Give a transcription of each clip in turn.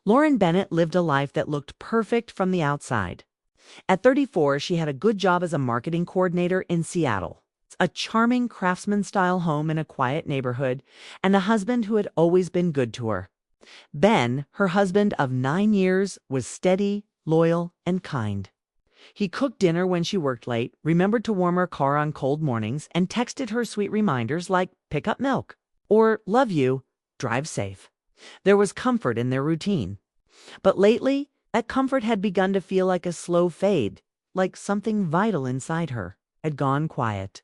Lauren Bennett lived a life that looked perfect from the outside. At 34, she had a good job as a marketing coordinator in Seattle, a charming craftsman-style home in a quiet neighborhood, and a husband who had always been good to her. Ben, her husband of 9 years, was steady, loyal, and kind. He cooked dinner when she worked late, remembered to warm her car on cold mornings, and texted her sweet reminders like pick up milk or love you, drive safe. There was comfort in their routine. But lately, that comfort had begun to feel like a slow fade, like something vital inside her had gone quiet.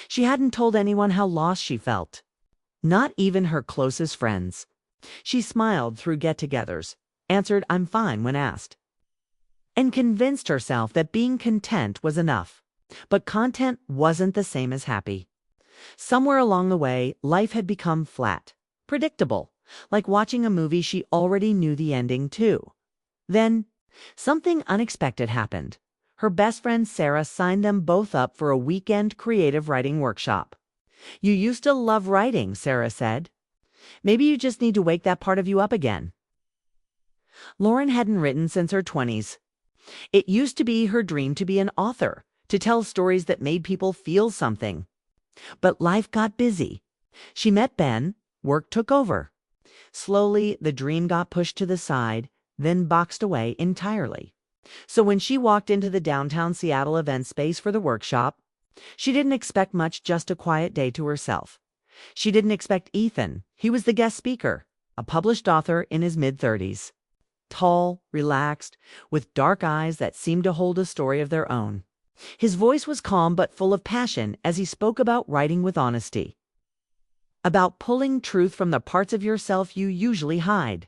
She hadn't told anyone how lost she felt, not even her closest friends. She smiled through get-togethers, answered I'm fine when asked, and convinced herself that being content was enough. But content wasn't the same as happy. Somewhere along the way, life had become flat, predictable, like watching a movie she already knew the ending to. Then, something unexpected happened. Her best friend Sarah signed them both up for a weekend creative writing workshop. You used to love writing, Sarah said. Maybe you just need to wake that part of you up again. Lauren hadn't written since her 20s. It used to be her dream to be an author, to tell stories that made people feel something. But life got busy. She met Ben, work took over. Slowly, the dream got pushed to the side, then boxed away entirely. So when she walked into the downtown Seattle event space for the workshop, she didn't expect much, just a quiet day to herself. She didn't expect Ethan. He was the guest speaker, a published author in his mid-30s. Tall, relaxed, with dark eyes that seemed to hold a story of their own. His voice was calm but full of passion as he spoke about writing with honesty. About pulling truth from the parts of yourself you usually hide.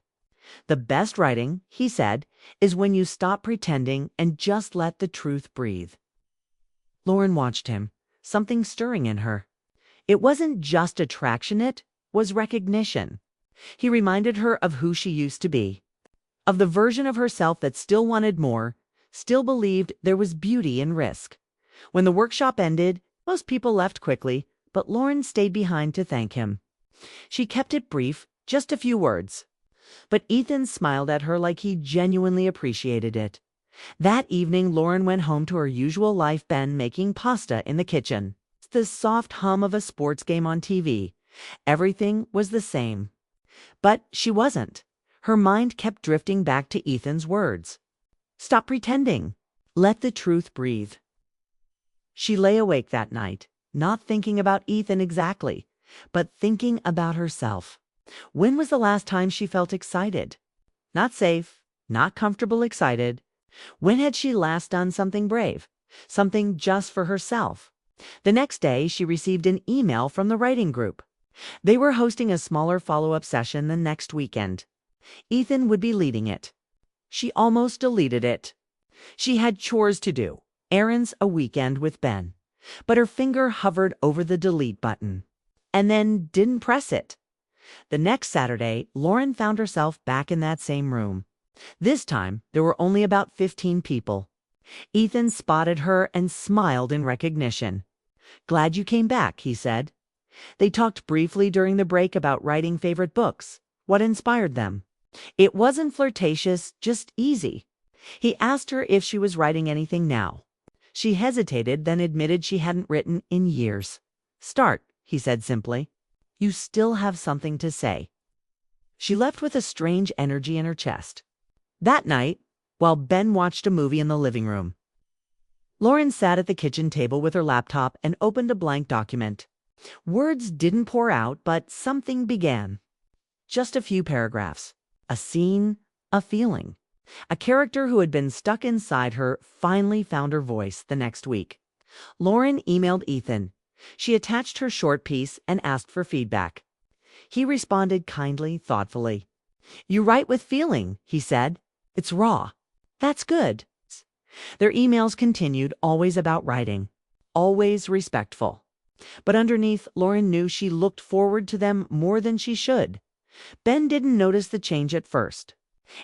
The best writing, he said, is when you stop pretending and just let the truth breathe. Lauren watched him, something stirring in her. It wasn't just attraction, it was recognition. He reminded her of who she used to be, of the version of herself that still wanted more, still believed there was beauty in risk. When the workshop ended, most people left quickly, but Lauren stayed behind to thank him. She kept it brief, just a few words. But Ethan smiled at her like he genuinely appreciated it. That evening, Lauren went home to her usual life, Ben making pasta in the kitchen, the soft hum of a sports game on TV. Everything was the same. But she wasn't. Her mind kept drifting back to Ethan's words. Stop pretending. Let the truth breathe. She lay awake that night, not thinking about Ethan exactly, but thinking about herself. When was the last time she felt excited? Not safe, not comfortable excited. When had she last done something brave, something just for herself? The next day, she received an email from the writing group. They were hosting a smaller follow-up session the next weekend. Ethan would be leading it. She almost deleted it. She had chores to do, errands, a weekend with Ben. But her finger hovered over the delete button, and then didn't press it. The next Saturday, Lauren found herself back in that same room. This time, there were only about 15 people. Ethan spotted her and smiled in recognition. Glad you came back, he said. They talked briefly during the break about writing favorite books, what inspired them. It wasn't flirtatious, just easy. He asked her if she was writing anything now. She hesitated, then admitted she hadn't written in years. Start, he said simply. You still have something to say. She left with a strange energy in her chest. That night, while Ben watched a movie in the living room, Lauren sat at the kitchen table with her laptop and opened a blank document. Words didn't pour out, but something began. Just a few paragraphs. A scene, a feeling. A character who had been stuck inside her finally found her voice the next week. Lauren emailed Ethan. She attached her short piece and asked for feedback. He responded kindly, thoughtfully. You write with feeling, he said. It's raw. That's good. Their emails continued, always about writing, always respectful. But underneath, Lauren knew she looked forward to them more than she should. Ben didn't notice the change at first.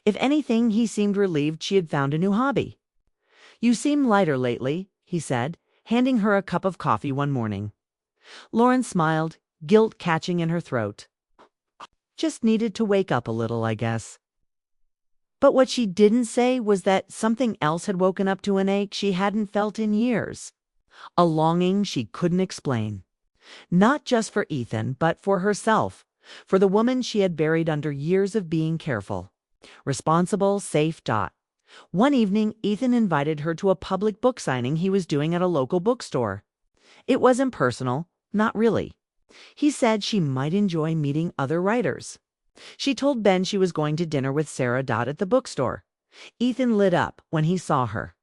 If anything, he seemed relieved she had found a new hobby. You seem lighter lately, he said, handing her a cup of coffee one morning. Lauren smiled, guilt catching in her throat. Just needed to wake up a little, I guess. But what she didn't say was that something else had woken up to an ache she hadn't felt in years. A longing she couldn't explain. Not just for Ethan, but for herself. For the woman she had buried under years of being careful. Responsible, safe. One evening, Ethan invited her to a public book signing he was doing at a local bookstore. It wasn't personal, not really. He said she might enjoy meeting other writers. She told Ben she was going to dinner with Sarah. At the bookstore. Ethan lit up when he saw her.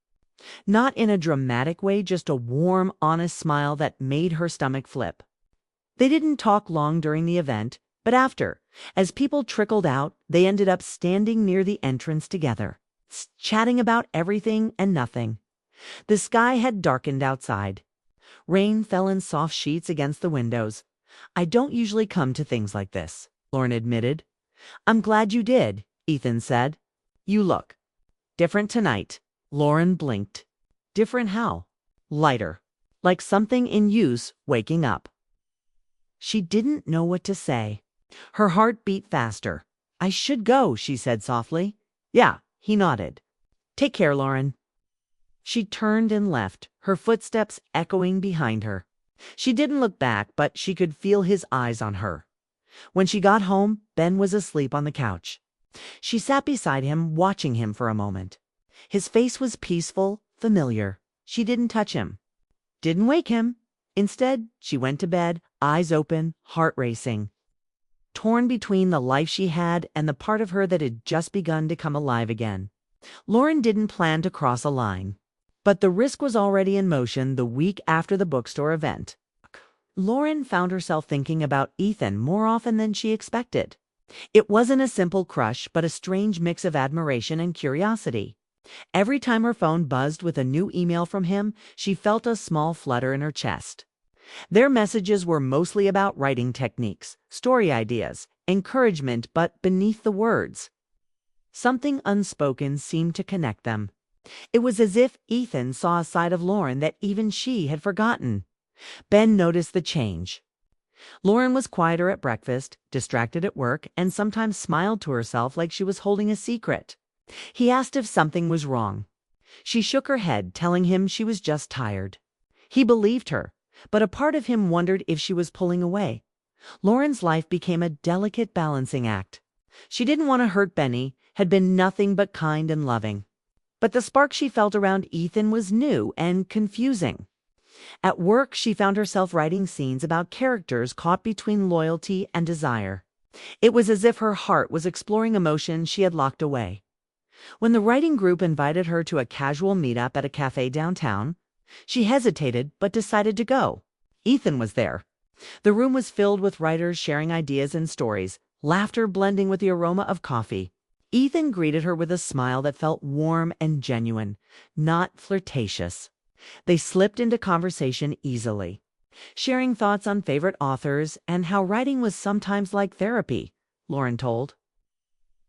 Not in a dramatic way, just a warm, honest smile that made her stomach flip. They didn't talk long during the event, but after, as people trickled out, they ended up standing near the entrance together, chatting about everything and nothing. The sky had darkened outside. Rain fell in soft sheets against the windows. "I don't usually come to things like this," Lauren admitted. "I'm glad you did," Ethan said. "You look different tonight." Lauren blinked. Different how? Lighter. Like something in use waking up. She didn't know what to say. Her heart beat faster. "I should go," she said softly. "Yeah," he nodded. "Take care, Lauren." She turned and left, her footsteps echoing behind her. She didn't look back, but she could feel his eyes on her. When she got home, Ben was asleep on the couch. She sat beside him, watching him for a moment. His face was peaceful, familiar. She didn't touch him. Didn't wake him. Instead, she went to bed, eyes open, heart racing. Torn between the life she had and the part of her that had just begun to come alive again. Lauren didn't plan to cross a line. But the risk was already in motion the week after the bookstore event. Lauren found herself thinking about Ethan more often than she expected. It wasn't a simple crush, but a strange mix of admiration and curiosity. Every time her phone buzzed with a new email from him, she felt a small flutter in her chest. Their messages were mostly about writing techniques, story ideas, encouragement, but beneath the words, something unspoken seemed to connect them. It was as if Ethan saw a side of Lauren that even she had forgotten. Ben noticed the change. Lauren was quieter at breakfast, distracted at work, and sometimes smiled to herself like she was holding a secret. He asked if something was wrong. She shook her head, telling him she was just tired. He believed her, but a part of him wondered if she was pulling away. Lauren's life became a delicate balancing act. She didn't want to hurt Benny, had been nothing but kind and loving. But the spark she felt around Ethan was new and confusing. At work, she found herself writing scenes about characters caught between loyalty and desire. It was as if her heart was exploring emotions she had locked away. When the writing group invited her to a casual meetup at a cafe downtown, she hesitated but decided to go. Ethan was there. The room was filled with writers sharing ideas and stories, laughter blending with the aroma of coffee. Ethan greeted her with a smile that felt warm and genuine, not flirtatious. They slipped into conversation easily, sharing thoughts on favorite authors and how writing was sometimes like therapy, Lauren told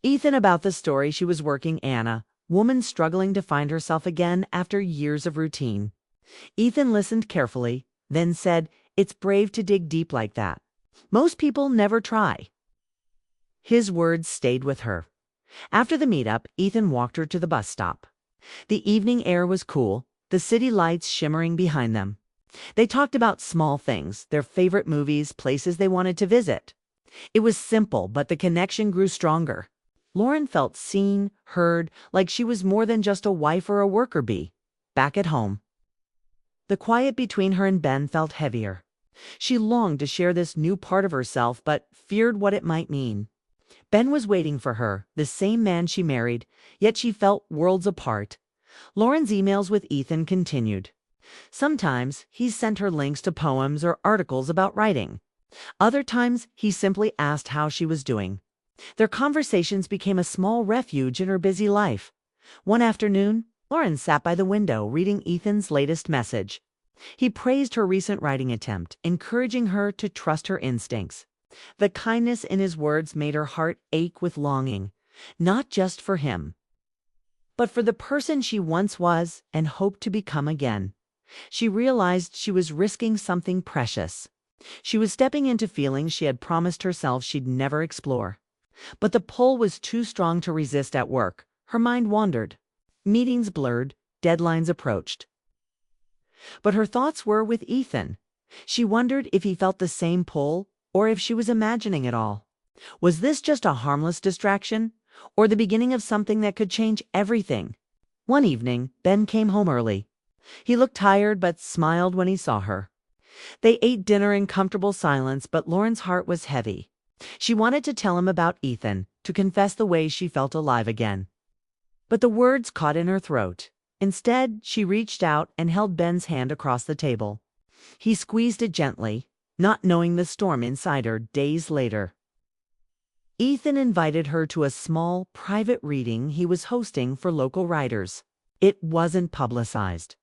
Ethan about the story she was working, Anna, woman struggling to find herself again after years of routine. Ethan listened carefully, then said, "It's brave to dig deep like that. Most people never try." His words stayed with her. After the meetup, Ethan walked her to the bus stop. The evening air was cool, the city lights shimmering behind them. They talked about small things, their favorite movies, places they wanted to visit. It was simple, but the connection grew stronger. Lauren felt seen, heard, like she was more than just a wife or a worker bee, back at home. The quiet between her and Ben felt heavier. She longed to share this new part of herself, but feared what it might mean. Ben was waiting for her, the same man she married, yet she felt worlds apart. Lauren's emails with Ethan continued. Sometimes he sent her links to poems or articles about writing. Other times he simply asked how she was doing. Their conversations became a small refuge in her busy life. One afternoon, Lauren sat by the window reading Ethan's latest message. He praised her recent writing attempt, encouraging her to trust her instincts. The kindness in his words made her heart ache with longing, not just for him, but for the person she once was and hoped to become again. She realized she was risking something precious. She was stepping into feelings she had promised herself she'd never explore. But the pull was too strong to resist at work. Her mind wandered. Meetings blurred, deadlines approached. But her thoughts were with Ethan. She wondered if he felt the same pull or if she was imagining it all. Was this just a harmless distraction or the beginning of something that could change everything? One evening, Ben came home early. He looked tired but smiled when he saw her. They ate dinner in comfortable silence, but Lauren's heart was heavy. She wanted to tell him about Ethan, to confess the way she felt alive again. But the words caught in her throat. Instead, she reached out and held Ben's hand across the table. He squeezed it gently, not knowing the storm inside her days later. Ethan invited her to a small, private reading he was hosting for local writers. It wasn't publicized.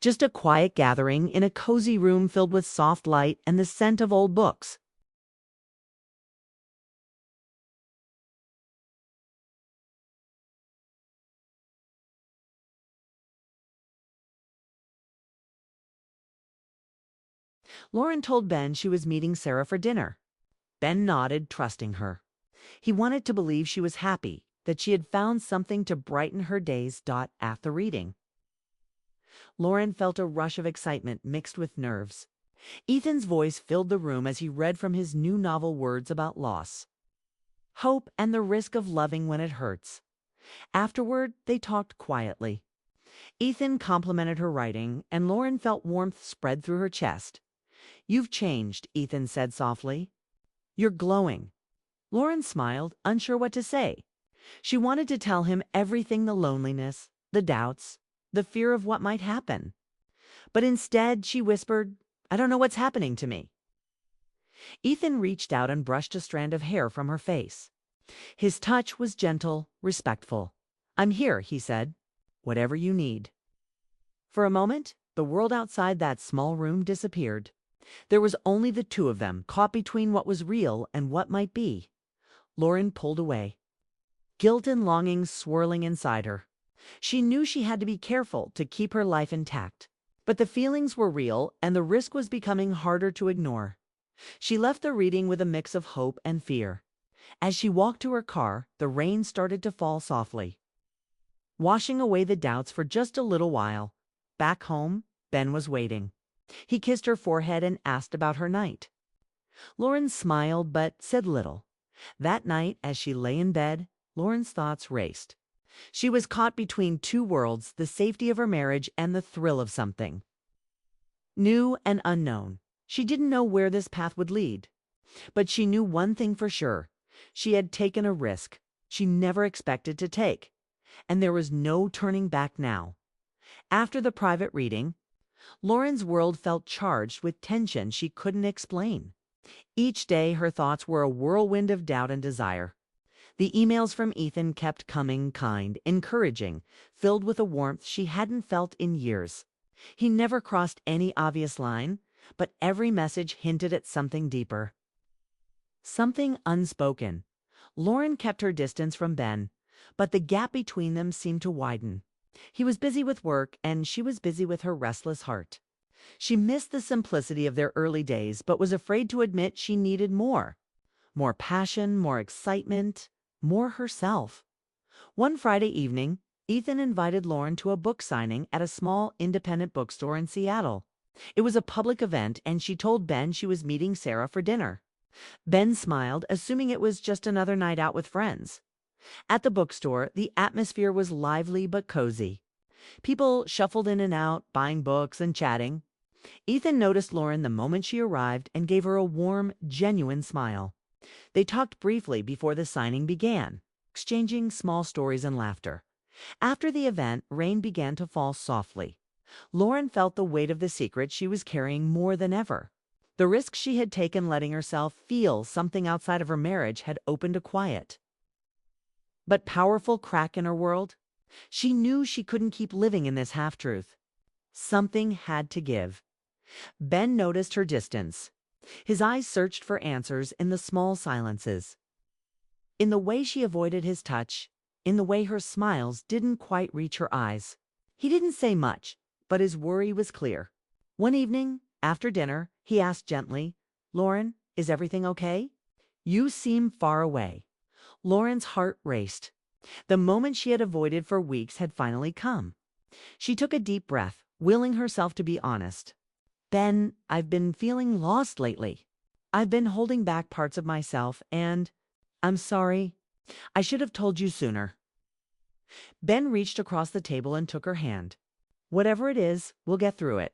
Just a quiet gathering in a cozy room filled with soft light and the scent of old books. Lauren told Ben she was meeting Sarah for dinner. Ben nodded, trusting her. He wanted to believe she was happy, that she had found something to brighten her days. At the reading, Lauren felt a rush of excitement mixed with nerves. Ethan's voice filled the room as he read from his new novel words about loss, hope, and the risk of loving when it hurts. Afterward, they talked quietly. Ethan complimented her writing, and Lauren felt warmth spread through her chest. "You've changed," Ethan said softly. "You're glowing." Lauren smiled, unsure what to say. She wanted to tell him everything, the loneliness, the doubts, the fear of what might happen. But instead, she whispered, "I don't know what's happening to me." Ethan reached out and brushed a strand of hair from her face. His touch was gentle, respectful. "I'm here," he said. "Whatever you need." For a moment, the world outside that small room disappeared. There was only the two of them, caught between what was real and what might be. Lauren pulled away, guilt and longing swirling inside her. She knew she had to be careful to keep her life intact. But the feelings were real, and the risk was becoming harder to ignore. She left the reading with a mix of hope and fear. As she walked to her car, the rain started to fall softly, washing away the doubts for just a little while. Back home, Ben was waiting. He kissed her forehead and asked about her night. Lauren smiled but said little. That night, as she lay in bed, Lauren's thoughts raced. She was caught between two worlds, the safety of her marriage and the thrill of something new and unknown. She didn't know where this path would lead. But she knew one thing for sure. She had taken a risk she never expected to take. And there was no turning back now. After the private reading, Lauren's world felt charged with tension she couldn't explain. Each day, her thoughts were a whirlwind of doubt and desire. The emails from Ethan kept coming, kind, encouraging, filled with a warmth she hadn't felt in years. He never crossed any obvious line, but every message hinted at something deeper, something unspoken. Lauren kept her distance from Ben, but the gap between them seemed to widen. He was busy with work, and she was busy with her restless heart. She missed the simplicity of their early days, but was afraid to admit she needed more. More passion, more excitement, more herself. One Friday evening, Ethan invited Lauren to a book signing at a small independent bookstore in Seattle. It was a public event, and she told Ben she was meeting Sarah for dinner. Ben smiled, assuming it was just another night out with friends. At the bookstore, the atmosphere was lively but cozy. People shuffled in and out, buying books and chatting. Ethan noticed Lauren the moment she arrived and gave her a warm, genuine smile. They talked briefly before the signing began, exchanging small stories and laughter. After the event, rain began to fall softly. Lauren felt the weight of the secret she was carrying more than ever. The risk she had taken letting herself feel something outside of her marriage had opened a quiet but powerful crack in her world. She knew she couldn't keep living in this half-truth. Something had to give. Ben noticed her distance. His eyes searched for answers in the small silences, in the way she avoided his touch, in the way her smiles didn't quite reach her eyes. He didn't say much, but his worry was clear. One evening, after dinner, he asked gently, "Lauren, is everything okay? You seem far away." Lauren's heart raced. The moment she had avoided for weeks had finally come. She took a deep breath, willing herself to be honest. Ben, I've been feeling lost lately. I've been holding back parts of myself, and I'm sorry. I should have told you sooner. Ben reached across the table and took her hand. Whatever it is, we'll get through it.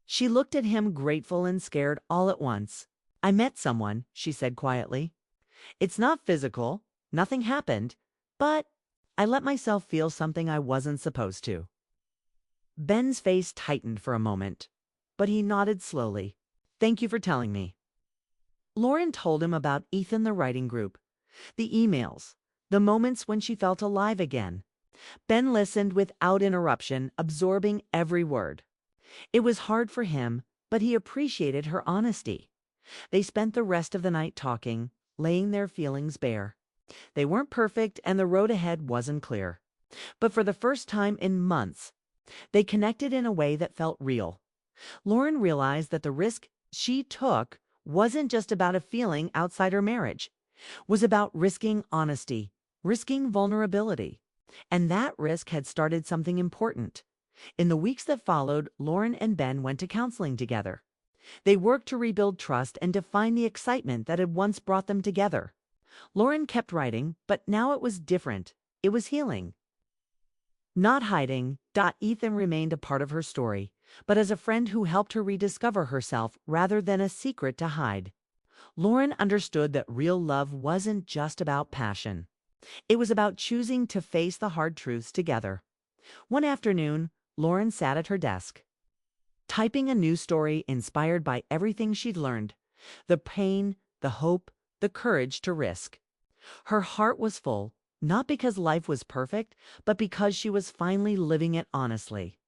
She looked at him, grateful and scared all at once. I met someone, she said quietly. It's not physical, nothing happened, but I let myself feel something I wasn't supposed to. Ben's face tightened for a moment, but he nodded slowly. Thank you for telling me. Lauren told him about Ethan, the writing group, the emails, the moments when she felt alive again. Ben listened without interruption, absorbing every word. It was hard for him, but he appreciated her honesty. They spent the rest of the night talking, laying their feelings bare. They weren't perfect and the road ahead wasn't clear. But for the first time in months, they connected in a way that felt real. Lauren realized that the risk she took wasn't just about a feeling outside her marriage, was about risking honesty, risking vulnerability. And that risk had started something important. In the weeks that followed, Lauren and Ben went to counseling together. They worked to rebuild trust and to find the excitement that had once brought them together. Lauren kept writing, but now it was different. It was healing. Not hiding, Ethan remained a part of her story, but as a friend who helped her rediscover herself rather than a secret to hide. Lauren understood that real love wasn't just about passion. It was about choosing to face the hard truths together. One afternoon, Lauren sat at her desk, typing a new story inspired by everything she'd learned, the pain, the hope, the courage to risk. Her heart was full, not because life was perfect, but because she was finally living it honestly.